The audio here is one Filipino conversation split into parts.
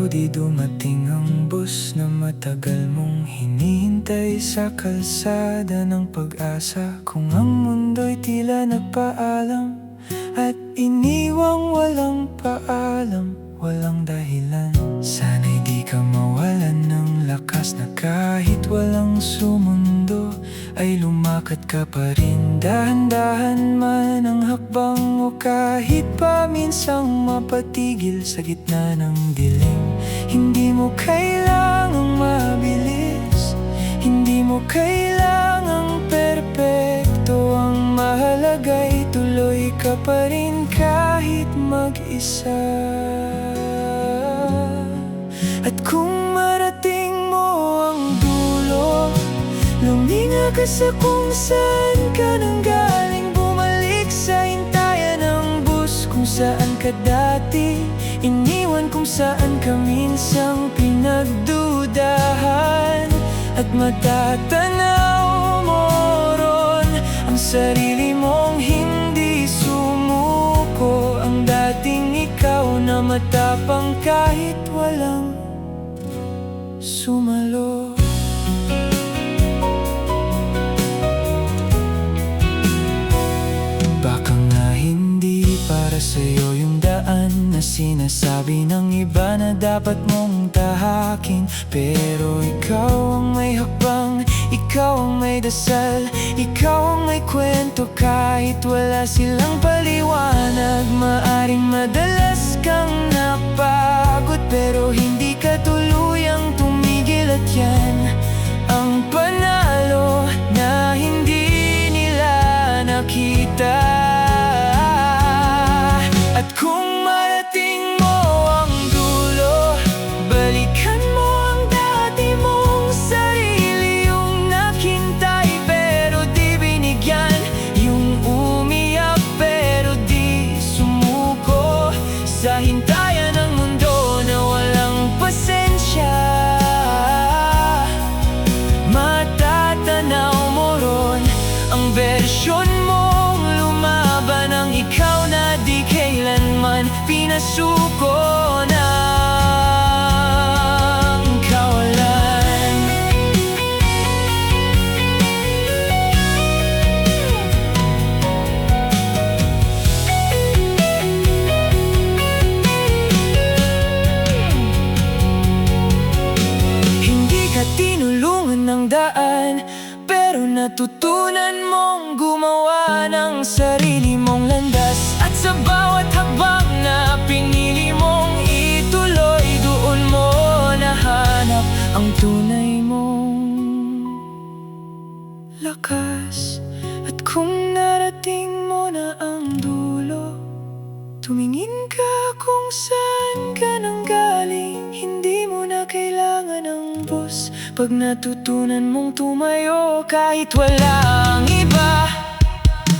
pero di dumating ang bus na matagal mong hinihintay sa kalsada ng pag-asa. Kung ang mundo'y tila nagpaalam at iniwang walang paalam, walang dahilan. Sana'y di ka mawalan ng lakas na kahit walang sumundo ay lumakad ka pa rin. Dahan-dahan man ang hakbang o kahit pa minsang mapatigil sa gitna ng dilim. Hindi mo kailangang mabilis, hindi mo kailangang perpekto. Ang mahalaga'y tuloy ka pa rin kahit mag-isa. At kung marating mo ang dulo, luminga ka sa kung saan ka nanggaling. Bumalik sa hintayan ng bus kung saan ka dati iniwan, kung saan ka minsang pinagdudahan. At matatanaw mo ron ang sarili mong hindi sumuko. Ang dating ikaw na matapang kahit walang sumalo. Baka nga hindi para sa'yo yung daan na sinasabi ng iba na dapat mong tahakin. Pero ikaw ang may hakbang, ikaw ang may dasal, ikaw ang may kwento kahit wala silang paliwanag. Maaring madalas kang napagod pero hindi ka tuluyang tumigil. At yan ang panalo na hindi nila nakita. At kung marating mo ang dulo, balikan mo ang dati mong sarili. Yung naghintay pero di binigyan, yung umiyak pero di sumuko sa hintayan ng mundo na walang pasensya. Matatanaw mo ron ang bersyon mong lumaban, ang ikaw na di kailanman pinasuko ng kawalan. Hindi ka tinulungan ng daan, pero natutunan mong gumawa ng sarili mong landas. At sa bawat hakbang na pinili mong ituloy, doon mo nahanap ang tunay mong lakas. At kung narating mo na ang dulo, tumingin ka kung saan ka nanggaling. Hindi mo na kailangan ng bus pag natutunan mong tumayo kahit walang iba.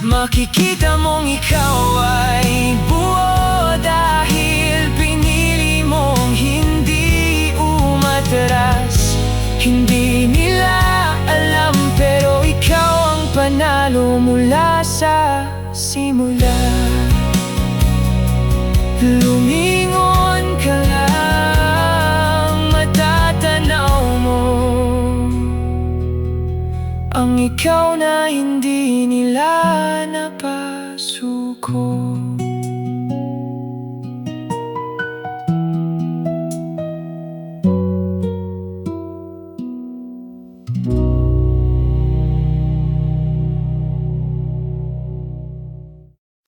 Makikita mong ikaw ay buo dahil pinili mong hindi umatras. Hindi nila alam pero ikaw ang panalo mula sa simula. Lumingon ka lang, matatanaw mo ang ikaw na hindi nila napasuko.